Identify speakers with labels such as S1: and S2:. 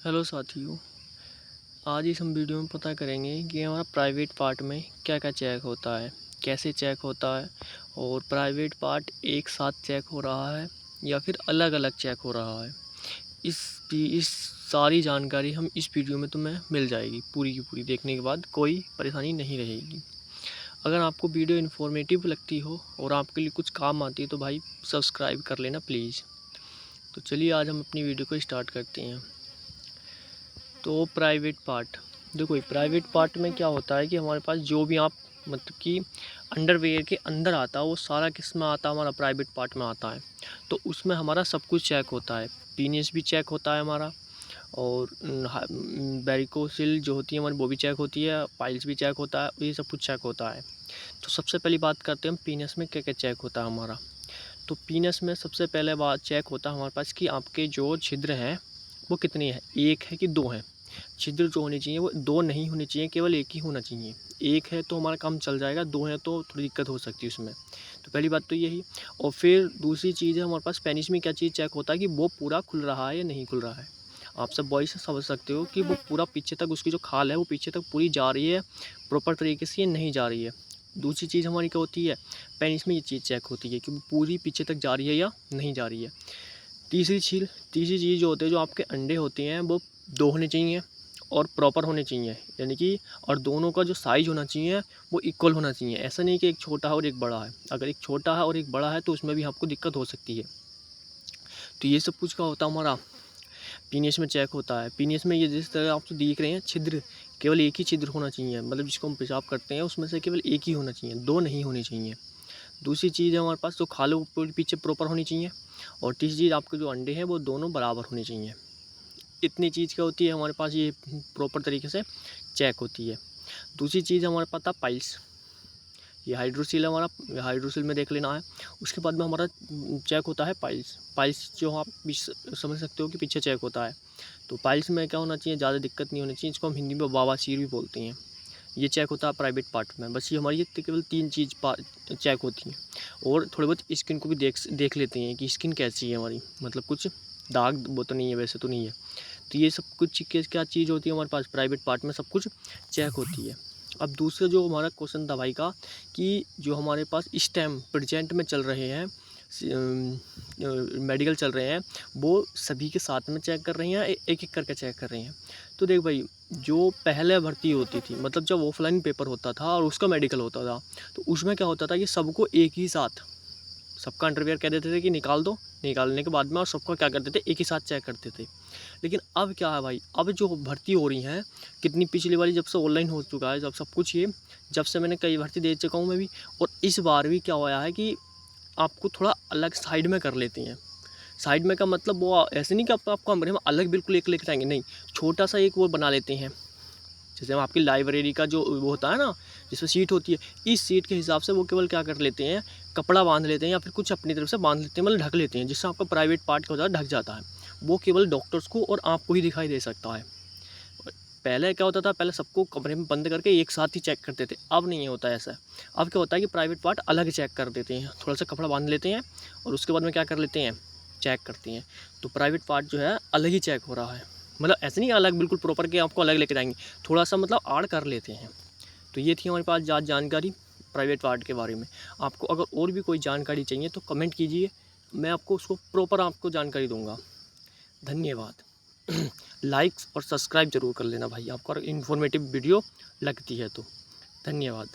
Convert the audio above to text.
S1: Hello साथियों, आज इस हम वीडियो में पता करेंगे कि हमारा प्राइवेट पार्ट में क्या क्या चेक होता है, कैसे चेक होता है और प्राइवेट पार्ट एक साथ चेक हो रहा है या फिर अलग अलग चेक हो रहा है। इस सारी जानकारी हम इस वीडियो में तुम्हें मिल जाएगी। पूरी की पूरी देखने के बाद कोई परेशानी नहीं रहेगी। अगर आपको वीडियो इन्फॉर्मेटिव लगती हो और आपके लिए कुछ काम आती है तो भाई सब्सक्राइब कर लेना प्लीज़। तो चलिए आज हम अपनी वीडियो को स्टार्ट करते हैं। तो प्राइवेट पार्ट, देखो प्राइवेट पार्ट में क्या होता है कि हमारे पास जो भी आप मतलब कि अंडरवेयर के अंदर आता है वो सारा किस में आता है, हमारा प्राइवेट पार्ट में आता है। तो उसमें हमारा सब कुछ चेक होता है, पीनिस भी चेक होता है हमारा, और वेरिकोसिल जो होती है हमारी वो भी चेक होती है, पाइल्स भी चेक होता है, ये सब कुछ चेक होता है। तो सबसे पहली बात करते हैं हम पीनस में क्या क्या चेक होता है हमारा। तो पीनस में सबसे पहले बात चेक होता है हमारे पास कि आपके जो छिद्र हैं वो कितने हैं, एक है कि दो हैं। छिद्र जो होने चाहिए वो दो नहीं होने चाहिए, केवल एक ही होना चाहिए। एक है तो हमारा काम चल जाएगा, दो है तो थोड़ी दिक्कत हो सकती है उसमें। तो पहली बात तो यही। और फिर दूसरी चीज़ है हमारे पास पेनिस में क्या चीज़ चेक होता है कि वो पूरा खुल रहा है या नहीं खुल रहा है। आप सब बॉयज समझ सकते हो कि वो पूरा पीछे तक उसकी जो खाल है वो पीछे तक पूरी जा रही है प्रॉपर तरीके से, ये नहीं जा रही है। दूसरी चीज़ हमारी क्या होती है, पेनिस में ये चीज़ चेक होती है कि वो पूरी पीछे तक जा रही है या नहीं जा रही है। तीसरी चीज़ जो होती है, जो आपके अंडे होते हैं वो दो होने चाहिए और प्रॉपर होने चाहिए, यानी कि और दोनों का जो साइज़ होना चाहिए वो इक्वल होना चाहिए। ऐसा नहीं कि एक छोटा है और एक बड़ा है। अगर एक छोटा है और एक बड़ा है तो उसमें भी आपको दिक्कत हो सकती है। तो ये सब कुछ का होता है हमारा पीनियस में चेक होता है। पीनियस में ये जिस तरह आप तो देख रहे हैं छिद्र, केवल एक ही छिद्र होना चाहिए, मतलब जिसको हम पेशाब करते हैं उसमें से केवल एक ही होना चाहिए, दो नहीं होने चाहिए। दूसरी चीज़ है हमारे पास जो खाल पीछे प्रॉपर होनी चाहिए। और तीसरी चीज़ आपके जो अंडे हैं वो दोनों बराबर होने चाहिए। इतनी चीज़ क्या होती है हमारे पास, ये प्रॉपर तरीके से चेक होती है। दूसरी चीज़ हमारे पास था पाइल्स, ये हाइड्रोसिल है हमारा, हाइड्रोसिल में देख लेना है। उसके बाद में हमारा चेक होता है पाइल्स। पाइल्स जो आप समझ सकते हो कि पीछे चेक होता है। तो पाइल्स में क्या होना चाहिए, ज़्यादा दिक्कत नहीं होनी चाहिए, इसको हम हिंदी में बवासीर भी बोलते हैं। ये चेक होता है प्राइवेट पार्ट में। बस ये हमारी ये केवल तीन चीज़ चेक होती हैं। और थोड़ी बहुत स्किन को भी देख लेते हैं कि स्किन कैसी है हमारी, मतलब कुछ दाग वो तो नहीं है, वैसे तो नहीं है। तो ये सब कुछ क्या चीज़ होती है हमारे पास प्राइवेट पार्ट में, सब कुछ चेक होती है। अब दूसरा जो हमारा क्वेश्चन था भाई का कि जो हमारे पास इस टाइम प्रेजेंट में चल रहे हैं, मेडिकल चल रहे हैं, वो सभी के साथ में चेक कर रहे हैं, एक एक करके चेक कर रहे हैं। तो देख भाई, जो पहले भर्ती होती थी, मतलब जब ऑफलाइन पेपर होता था और उसका मेडिकल होता था, तो उसमें क्या होता था कि सबको एक ही साथ, सबका अंडरवियर कह देते थे कि निकाल दो, निकालने के बाद में और सबका क्या करते थे, एक ही साथ चेक करते थे। लेकिन अब क्या है भाई, अब जो भर्ती हो रही हैं कितनी, पिछली वाली जब से ऑनलाइन हो चुका है, जब सब कुछ ये, जब से मैंने कई भर्ती दे चुका हूँ मैं भी, और इस बार भी क्या हुआ है कि आपको थोड़ा अलग साइड में कर लेती हैं। साइड में का मतलब वो ऐसे नहीं कि आपको कमरे में अलग बिल्कुल एक लेकर आएंगे, नहीं, छोटा सा एक वो बना लेते हैं। जैसे हम आपकी लाइब्रेरी का जो वो होता है ना, जिसमें सीट होती है, इस सीट के हिसाब से वो केवल क्या कर लेते हैं, कपड़ा बांध लेते हैं या फिर कुछ अपनी तरफ से बांध लेते हैं, मतलब ढक लेते हैं, जिससे आपका प्राइवेट पार्ट का होता है ढक जाता है। वो केवल डॉक्टर्स को और आपको ही दिखाई दे सकता है। पहले क्या होता था, पहले सबको कमरे में बंद करके एक साथ ही चेक करते थे, अब नहीं होता ऐसा। अब क्या होता है कि प्राइवेट पार्ट अलग चेक कर देते हैं, थोड़ा सा कपड़ा बांध लेते हैं और उसके बाद में क्या कर लेते हैं, चेक करते हैं। तो प्राइवेट पार्ट जो है अलग ही चेक हो रहा है, मतलब ऐसे नहीं अलग बिल्कुल प्रॉपर के आपको अलग लेके जाएंगे, थोड़ा सा मतलब आड़ कर लेते हैं। तो ये थी हमारे पास जानकारी प्राइवेट पार्ट के बारे में। आपको अगर और भी कोई जानकारी चाहिए तो कमेंट कीजिए, मैं आपको उसको प्रॉपर आपको जानकारी दूंगा। धन्यवाद। लाइक्स और सब्सक्राइब जरूर कर लेना भाई, आपको अगर इन्फॉर्मेटिव वीडियो लगती है तो। धन्यवाद।